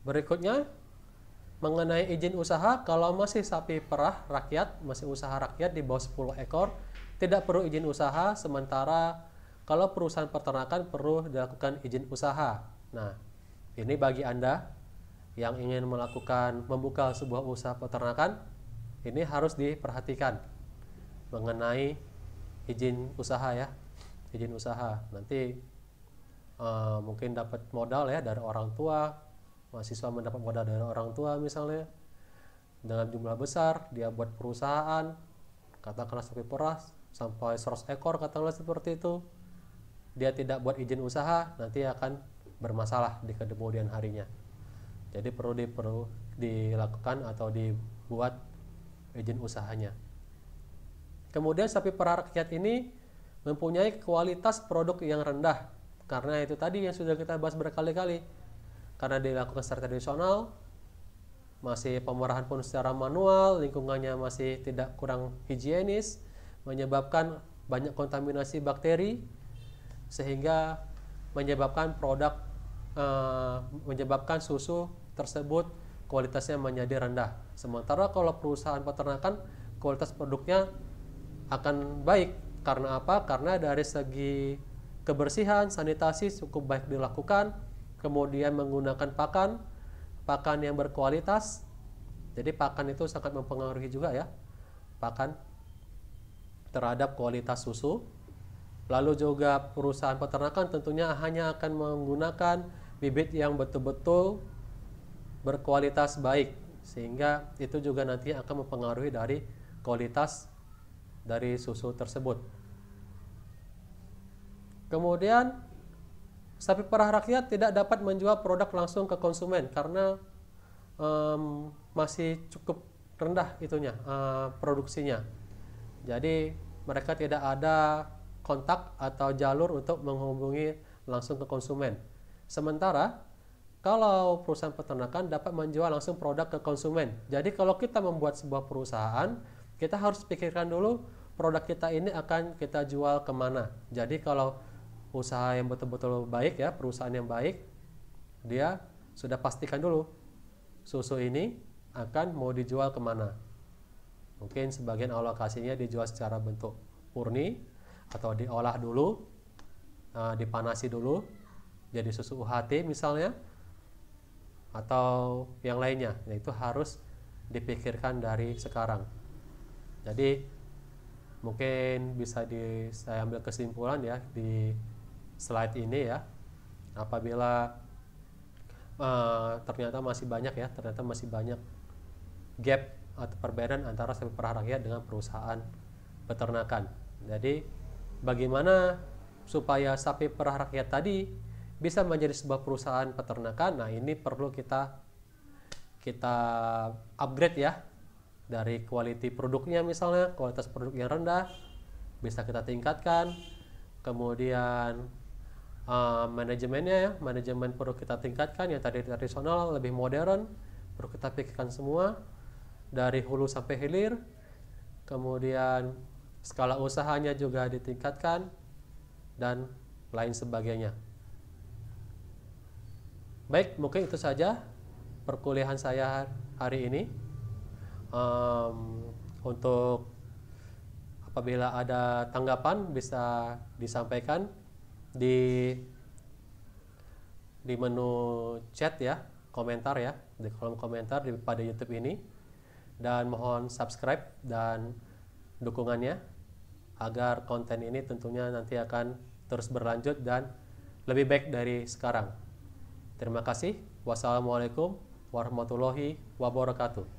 Berikutnya, mengenai izin usaha, kalau masih sapi perah rakyat, masih usaha rakyat di bawah 10 ekor, tidak perlu izin usaha, sementara kalau perusahaan peternakan perlu dilakukan izin usaha. Nah, ini bagi Anda yang ingin membuka sebuah usaha peternakan, ini harus diperhatikan mengenai izin usaha ya. Izin usaha. Nanti mungkin dapat modal ya dari orang tua, mahasiswa mendapat modal dari orang tua misalnya dengan jumlah besar, dia buat perusahaan katakanlah sapi perah sampai 100 ekor katakanlah seperti itu, dia tidak buat izin usaha, nanti akan bermasalah di kemudian harinya. Jadi perlu dilakukan atau dibuat izin usahanya. Kemudian sapi perah rakyat ini mempunyai kualitas produk yang rendah, karena itu tadi yang sudah kita bahas berkali-kali, karena dilakukan secara tradisional, masih pemerahan pun secara manual, lingkungannya masih kurang higienis, menyebabkan banyak kontaminasi bakteri, sehingga menyebabkan menyebabkan susu tersebut kualitasnya menjadi rendah. Sementara kalau perusahaan peternakan, kualitas produknya akan baik. Karena apa? Karena dari segi kebersihan, sanitasi cukup baik dilakukan, kemudian menggunakan pakan yang berkualitas. Jadi pakan itu sangat mempengaruhi juga ya, pakan terhadap kualitas susu. Lalu juga perusahaan peternakan tentunya hanya akan menggunakan bibit yang betul-betul berkualitas baik, sehingga itu juga nanti akan mempengaruhi dari kualitas dari susu tersebut. Kemudian sapi perah rakyat tidak dapat menjual produk langsung ke konsumen karena masih cukup rendah produksinya. Jadi mereka tidak ada kontak atau jalur untuk menghubungi langsung ke konsumen. Sementara kalau perusahaan peternakan dapat menjual langsung produk ke konsumen. Jadi kalau kita membuat sebuah perusahaan, kita harus pikirkan dulu produk kita ini akan kita jual kemana. Jadi kalau usaha yang betul-betul baik ya, perusahaan yang baik, dia sudah pastikan dulu susu ini akan mau dijual kemana. Mungkin sebagian alokasinya dijual secara bentuk murni, atau diolah dulu, dipanasi dulu jadi susu UHT misalnya, atau yang lainnya. Nah, itu harus dipikirkan dari sekarang. Jadi mungkin bisa saya ambil kesimpulan ya di slide ini ya, apabila ternyata masih banyak gap atau perbedaan antara sapi perah rakyat dengan perusahaan peternakan. Jadi bagaimana supaya sapi perah rakyat tadi bisa menjadi sebuah perusahaan peternakan? Nah, ini perlu kita upgrade ya, dari quality produknya, misalnya kualitas produk yang rendah bisa kita tingkatkan. Kemudian manajemen perlu kita tingkatkan, yang tadi tradisional lebih modern, perlu kita pikirkan semua dari hulu sampai hilir. Kemudian skala usahanya juga ditingkatkan dan lain sebagainya. Baik, mungkin itu saja perkuliahan saya hari ini. Untuk apabila ada tanggapan bisa disampaikan di menu chat ya, komentar ya, di kolom komentar pada YouTube ini, dan mohon subscribe dan dukungannya agar konten ini tentunya nanti akan terus berlanjut dan lebih baik dari sekarang. Terima kasih. Wassalamualaikum warahmatullahi wabarakatuh.